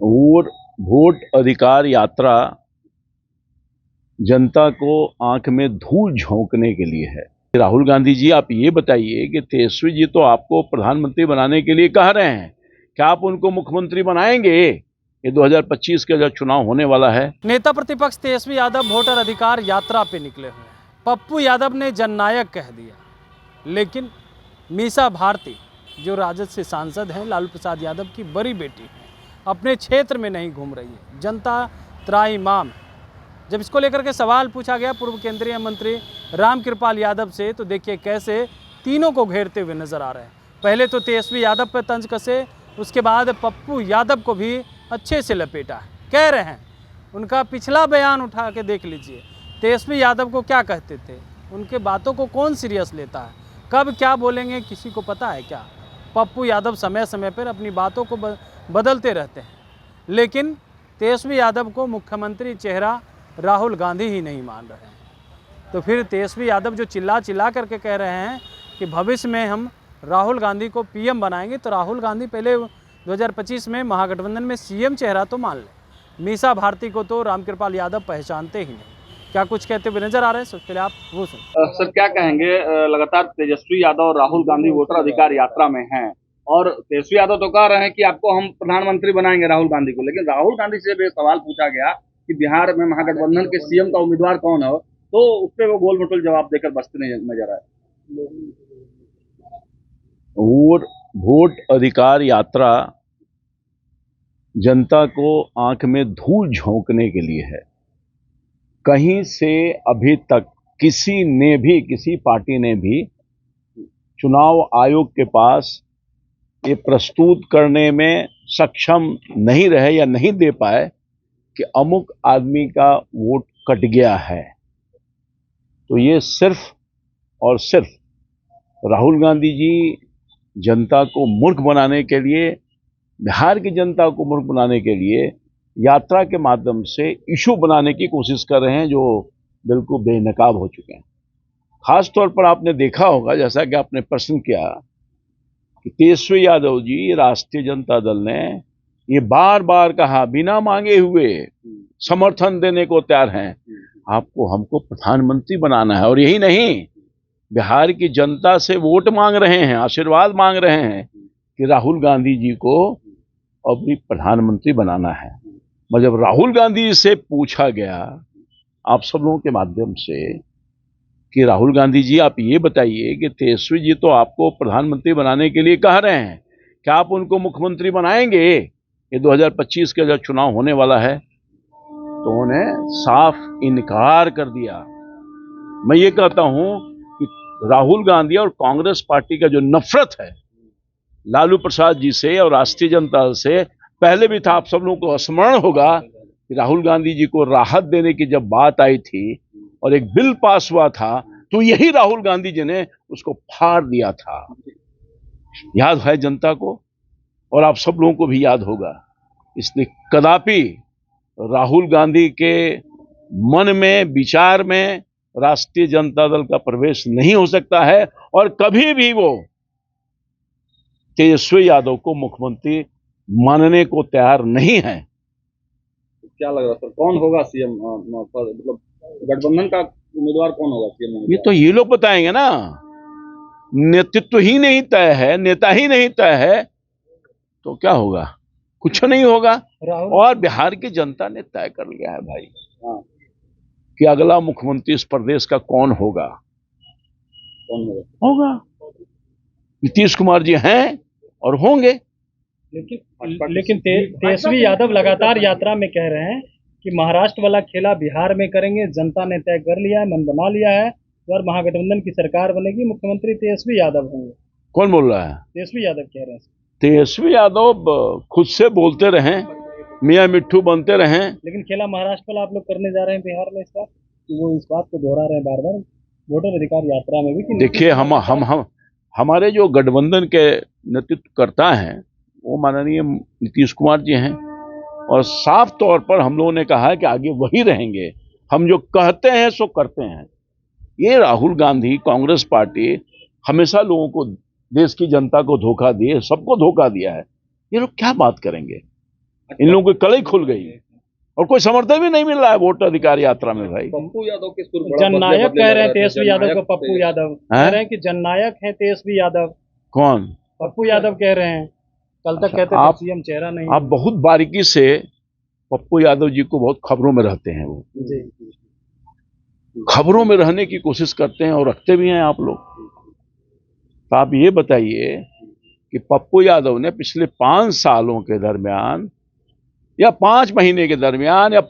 और वोट अधिकार यात्रा जनता को आंख में धूल झोंकने के लिए है। राहुल गांधी जी, आप ये बताइए कि तेजस्वी जी तो आपको प्रधानमंत्री बनाने के लिए कह रहे हैं, क्या आप उनको मुख्यमंत्री बनाएंगे? ये 2025 का जो चुनाव होने वाला है। नेता प्रतिपक्ष तेजस्वी यादव वोटर अधिकार यात्रा पे निकले हुए हैं। पप्पू यादव ने जननायक कह दिया, लेकिन मीसा भारती जो राजद से सांसद हैं, लालू प्रसाद यादव की बड़ी बेटी है, अपने क्षेत्र में नहीं घूम रही है। जनता त्राईमाम। जब इसको लेकर के सवाल पूछा गया पूर्व केंद्रीय मंत्री रामकृपाल यादव से, तो देखिए कैसे तीनों को घेरते हुए नजर आ रहे हैं। पहले तो तेजस्वी यादव पर तंज कसे, उसके बाद पप्पू यादव को भी अच्छे से लपेटा है। कह रहे हैं, उनका पिछला बयान उठा के देख लीजिए, तेजस्वी यादव को क्या कहते थे, उनके बातों को कौन सीरियस लेता है, कब क्या बोलेंगे किसी को पता है क्या? पप्पू यादव समय समय पर अपनी बातों को बदलते रहते हैं, लेकिन तेजस्वी यादव को मुख्यमंत्री चेहरा राहुल गांधी ही नहीं मान रहे हैं। तो फिर तेजस्वी यादव जो चिल्ला चिल्ला करके कह रहे हैं कि भविष्य में हम राहुल गांधी को पीएम बनाएंगे, तो राहुल गांधी पहले 2025 में महागठबंधन में सीएम चेहरा तो मान ले। मीसा भारती को तो रामकृपाल यादव पहचानते ही नहीं। क्या कुछ कहते हुए नजर आ रहे हैं, सबसे पहले आप वो सुन। सर क्या कहेंगे, लगातार तेजस्वी यादव और राहुल गांधी वोटर अधिकार यात्रा में हैं और तेजस्वी यादव तो कह रहे हैं कि आपको हम प्रधानमंत्री बनाएंगे राहुल गांधी को, लेकिन राहुल गांधी से भी सवाल पूछा गया कि बिहार में महागठबंधन के सीएम का उम्मीदवार कौन है, तो उस पर वो गोल मटोल जवाब देकर बचते नजर आए। और वोट अधिकार यात्रा जनता को आंख में धूल झोंकने के लिए है। कहीं से अभी तक किसी पार्टी ने भी चुनाव आयोग के पास ये प्रस्तुत करने में सक्षम नहीं रहे या नहीं दे पाए कि अमुक आदमी का वोट कट गया है। तो ये सिर्फ और सिर्फ राहुल गांधी जी जनता को मूर्ख बनाने के लिए, बिहार की जनता को मूर्ख बनाने के लिए यात्रा के माध्यम से इशू बनाने की कोशिश कर रहे हैं, जो बिल्कुल बेनकाब हो चुके हैं। खास तौर पर आपने देखा होगा, जैसा कि आपने प्रश्न किया, कि तेजस्वी यादव जी राष्ट्रीय जनता दल ने ये बार बार कहा, बिना मांगे हुए समर्थन देने को तैयार हैं, आपको हमको प्रधानमंत्री बनाना है। और यही नहीं, बिहार की जनता से वोट मांग रहे हैं, आशीर्वाद मांग रहे हैं कि राहुल गांधी जी को अभी प्रधानमंत्री बनाना है। जब राहुल गांधी से पूछा गया आप सब लोगों के माध्यम से कि राहुल गांधी जी, आप ये बताइए कि तेजस्वी जी तो आपको प्रधानमंत्री बनाने के लिए कह रहे हैं, क्या आप उनको मुख्यमंत्री बनाएंगे? ये 2025 का जो चुनाव होने वाला है। तो उन्हें साफ इनकार कर दिया। मैं ये कहता हूं कि राहुल गांधी और कांग्रेस पार्टी का जो नफरत है लालू प्रसाद जी से और राष्ट्रीय जनता दल से पहले भी था। आप सब लोगों को स्मरण होगा कि राहुल गांधी जी को राहत देने की जब बात आई थी और एक बिल पास हुआ था, तो यही राहुल गांधी जी ने उसको फाड़ दिया था। याद है जनता को, और आप सब लोगों को भी याद होगा। इसलिए कदापि राहुल गांधी के मन में, विचार में राष्ट्रीय जनता दल का प्रवेश नहीं हो सकता है, और कभी भी वो तेजस्वी यादव को मुख्यमंत्री मानने को तैयार नहीं है। क्या लग रहा सर, कौन होगा सीएम? मतलब गठबंधन का उम्मीदवार कौन होगा सीएम? ये तो ये लोग बताएंगे ना। नेतृत्व ही नहीं तय है, नेता ही नहीं तय है, तो क्या होगा? कुछ नहीं होगा। और बिहार की जनता ने तय कर लिया है भाई, कि अगला मुख्यमंत्री इस प्रदेश का कौन होगा। होगा नीतीश कुमार जी हैं और होंगे। लेकिन तेजस्वी यादव लगातार यात्रा में कह रहे हैं कि महाराष्ट्र वाला खेला बिहार में करेंगे, जनता ने तय कर लिया है, मन बना लिया है, और महागठबंधन की सरकार बनेगी, मुख्यमंत्री तेजस्वी यादव होंगे। कौन बोल रहा है? तेजस्वी यादव कह रहे हैं। तेजस्वी यादव खुद से बोलते रहे, मियाँ मिट्ठू बनते रहे, लेकिन खेला महाराष्ट्र वाला आप लोग करने जा रहे हैं बिहार में इस बार, वो इस बात को दोहरा रहे हैं बार बार वोटर अधिकार यात्रा में भी। देखिए, हम हमारे जो गठबंधन के नेतृत्व करता है वो माननीय नीतीश कुमार जी हैं, और साफ तौर पर हम लोगों ने कहा है कि आगे वही रहेंगे। हम जो कहते हैं सो करते हैं। ये राहुल गांधी, कांग्रेस पार्टी हमेशा लोगों को, देश की जनता को धोखा दिए, सबको धोखा दिया है। ये लोग क्या बात करेंगे? इन लोगों की कलई खुल गई और कोई समर्थन भी नहीं मिल रहा है वोट अधिकार यात्रा में भाई। पप्पू यादव के सुर बड़ा जननायक बदले कह लग रहे हैं थे। तेजस्वी यादव को, पप्पू जननायक यादव कह रहे हैं कि जननायक हैं तेजस्वी यादव। कौन? पप्पू यादव कह रहे हैं, कल तक कहते थे आप- सीएम चेहरा नहीं। आप बहुत बारीकी से पप्पू यादव जी को बहुत खबरों में रहते हैं, वो जी खबरों में रहने की कोशिश करते हैं और रखते भी हैं आप लोग। तो आप ये बताइए कि पप्पू यादव ने पिछले 5 सालों के दरमियान या 5 महीने के दरमियान या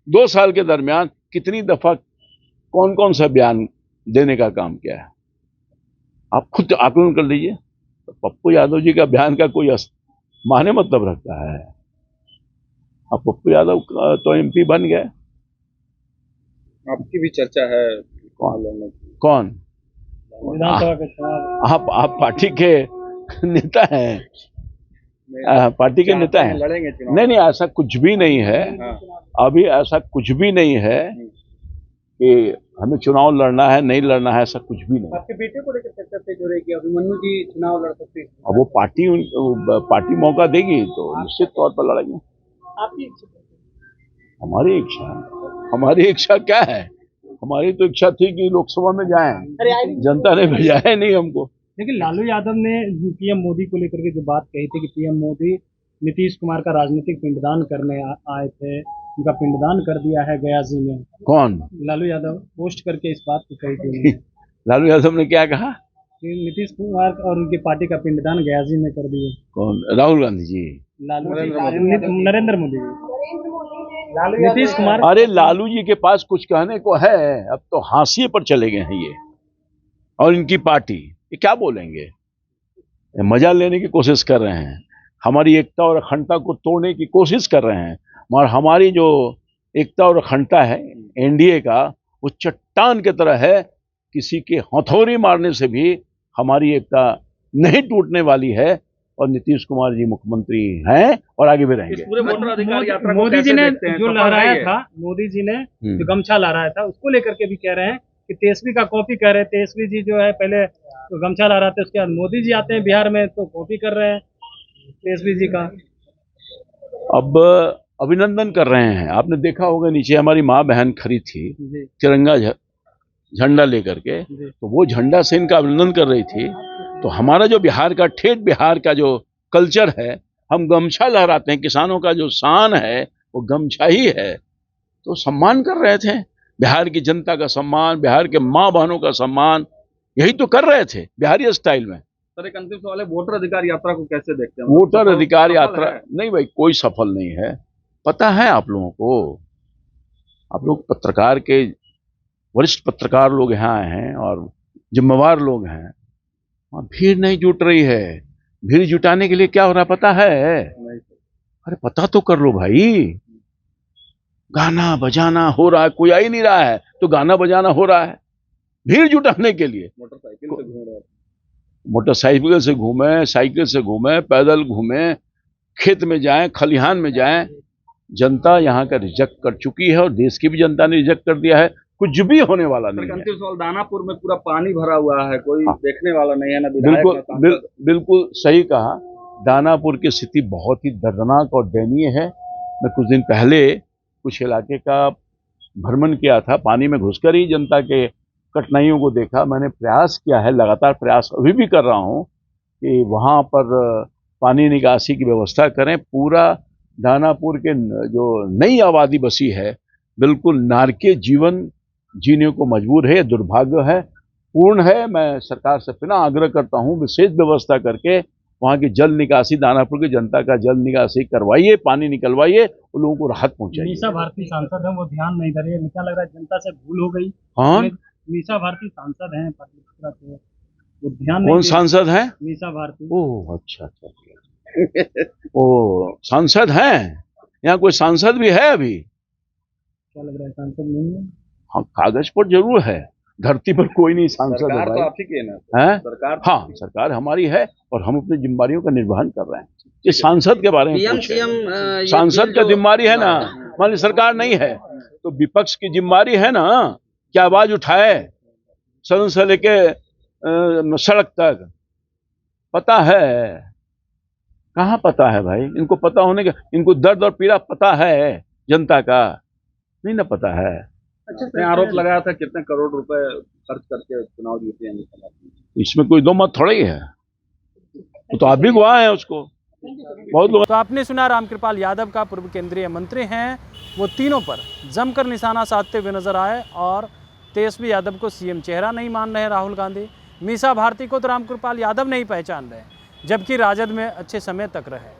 2 साल के दरमियान कितनी दफा कौन कौन सा बयान देने का काम किया है, आप खुद आकलन कर लीजिए। तो पप्पू यादव जी का बयान का कोई माने मतलब रखता है? अब पप्पू यादव तो एमपी बन गए। आपकी भी चर्चा है कौन? विधानसभा के चुनाव। आप पार्टी के नेता हैं, पार्टी के नेता हैं। लड़ेंगे चुनाव? नहीं, ऐसा कुछ भी नहीं है। हाँ। अभी ऐसा कुछ भी नहीं है कि हमें चुनाव लड़ना है नहीं लड़ना है, ऐसा कुछ भी नहीं। आपके बेटे को लेकर चर्चा से जुड़ेगी, अभिमन्यु जी चुनाव लड़ सकते हैं। अब वो पार्टी मौका देगी तो निश्चित तौर पर लड़ेंगे। आपकी हमारी इच्छा क्या है? हमारी तो इच्छा थी कि लोकसभा में जाएं, जनता ने भेजा है नहीं हमको। लेकिन लालू यादव ने पीएम मोदी को लेकर के जो बात कही थी कि पीएम मोदी नीतीश कुमार का राजनीतिक पिंडदान करने आए थे, उनका पिंडदान कर दिया है गया जी में। कौन? लालू यादव पोस्ट करके इस बात को कही थी लालू यादव ने क्या कहा? कि नीतीश कुमार और उनकी पार्टी का पिंडदान गया जी में कर दिए। कौन? राहुल गांधी जी? नरेंद्र मोदी नीतीश कुमार। अरे लालू जी के पास कुछ कहने को है? अब तो हाशिए पर चले गए हैं ये और इनकी पार्टी, ये क्या बोलेंगे? ये मजा लेने की कोशिश कर रहे हैं, हमारी एकता और अखंडता को तोड़ने की कोशिश कर रहे हैं। मगर हमारी जो एकता और अखंडता है एनडीए का, वो चट्टान की तरह है, किसी के हथौड़ी मारने से भी हमारी एकता नहीं टूटने वाली है। और नीतीश कुमार जी मुख्यमंत्री हैं और आगे भी रहेंगे। पूरे वोटर अधिकार यात्रा को मोदी जी कैसे ने देखते हैं? जो सफल लहराया है ये? था, मोदी जी ने जो गमछा लहराया था उसको लेकर के भी कह रहे हैं कि तेजस्वी का कॉपी कर रहे हैं। तेजस्वी जी जो है पहले तो गमछा लहराते थे, उसके बाद मोदी जी आते हैं बिहार में तो कॉपी कर रहे हैं तेजस्वी जी का। अब अभिनंदन कर रहे हैं। आपने देखा होगा नीचे हमारी माँ बहन खड़ी थी जी तिरंगा झंडा लेकर के, तो वो झंडा से इनका अभिनंदन कर रही थी। तो हमारा जो बिहार का ठेठ बिहार का जो कल्चर है, हम गमछा लहराते हैं, किसानों का जो शान है वो गमछा ही है। तो सम्मान कर रहे थे, बिहार की जनता का सम्मान, बिहार के माँ बहनों का सम्मान, यही तो कर रहे थे बिहारी स्टाइल में। सर एक अंतिम सवाल है, वोटर अधिकार यात्रा को कैसे देखते हैं? वोटर अधिकार सफल यात्रा है? नहीं भाई, कोई सफल नहीं है। पता है आप लोगों को, आप लोग पत्रकार के वरिष्ठ पत्रकार लोग यहाँ आए हैं और जिम्मेवार लोग हैं, वहाँ भीड़ नहीं जुट रही है। भीड़ जुटाने के लिए क्या हो रहा है पता है? अरे पता तो कर लो भाई, गाना बजाना हो रहा है, कोई आ ही नहीं रहा है तो गाना बजाना हो रहा है भीड़ जुटाने के लिए। मोटरसाइकिल से घूम रहे हैं। मोटरसाइकिल से घूमे, साइकिल से घूमे, पैदल घूमे, खेत में जाएं, खलिहान में जाएं, जनता यहाँ का रिजेक्ट कर चुकी है और देश की भी जनता ने रिजेक्ट कर दिया है। कुछ भी होने वाला नहीं है। अंतिम सवाल, दानापुर में पूरा पानी भरा हुआ है, कोई देखने वाला नहीं है ना विधायक ना सांसद। बिल्कुल सही कहा। दानापुर की स्थिति बहुत ही दर्दनाक और दयनीय है। मैं कुछ दिन पहले कुछ इलाके का भ्रमण किया था, पानी में घुसकर ही जनता के कठिनाइयों को देखा। मैंने प्रयास किया है, लगातार प्रयास अभी भी कर रहा हूँ कि वहाँ पर पानी निकासी की व्यवस्था करें। पूरा दानापुर के जो नई आबादी बसी है, बिल्कुल नारकीय जीवन जीने को मजबूर है, दुर्भाग्य है, पूर्ण है। मैं सरकार से पुनः आग्रह करता हूँ, विशेष व्यवस्था करके वहाँ की जल निकासी, दानापुर की जनता का जल निकासी करवाइए, पानी निकलवाइए, उन लोगों को राहत पहुँचाइए। मीसा भारती सांसद है, वो ध्यान नहीं दे रही है, क्या लग रहा है जनता से भूल हो गई? कौन? मीसा भारती सांसद हैं पाटलिपुत्रा से, वो ध्यान कौन सांसद है? मीसा भारती। ओह अच्छा अच्छा, ओ सांसद हैं? यहाँ कोई सांसद भी है अभी? क्या लग रहा है सांसद नहीं है? हाँ, कागज पर जरूर है, धरती पर कोई नहीं सांसद है सरकार तो भाई। आप ही की है ना? हैं? सरकार हाँ, सरकार हमारी है और हम अपनी जिम्मेदारियों का निर्वहन कर रहे हैं। ये सांसद के बारे में पूछे। सांसद का जिम्मेदारी है ना, मान ली सरकार नहीं है तो विपक्ष की जिम्मेदारी है ना कि आवाज उठाए सदन से लेके सड़क तक। पता है कहाँ पता है भाई? इनको पता होने का, इनको दर्द और पीड़ा पता है जनता का, नहीं ना पता है। अच्छा, आरोप लगाया था कितने करोड़ रुपए खर्च करके चुनाव जीते हैं निकल। इसमें कोई दो मत थोड़ा ही है, तो आप भी गवाह है उसको। बहुत लोग तो आपने सुना रामकृपाल यादव का पूर्व केंद्रीय मंत्री हैं, वो तीनों पर जमकर निशाना साधते हुए नजर आए और तेजस्वी यादव को सीएम चेहरा नहीं मान रहे राहुल गांधी। मीसा भारती को तो रामकृपाल यादव नहीं पहचान रहे, जबकि राजद में अच्छे समय तक रहे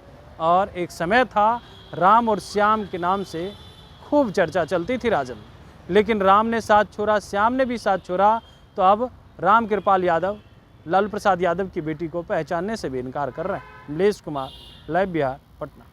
और एक समय था राम और श्याम के नाम से खूब चर्चा चलती थी राजद में, लेकिन राम ने साथ छोड़ा, श्याम ने भी साथ छोड़ा, तो अब रामकृपाल यादव लालू प्रसाद यादव की बेटी को पहचानने से भी इनकार कर रहे हैं। मलेश कुमार, लाइव बिहार, पटना।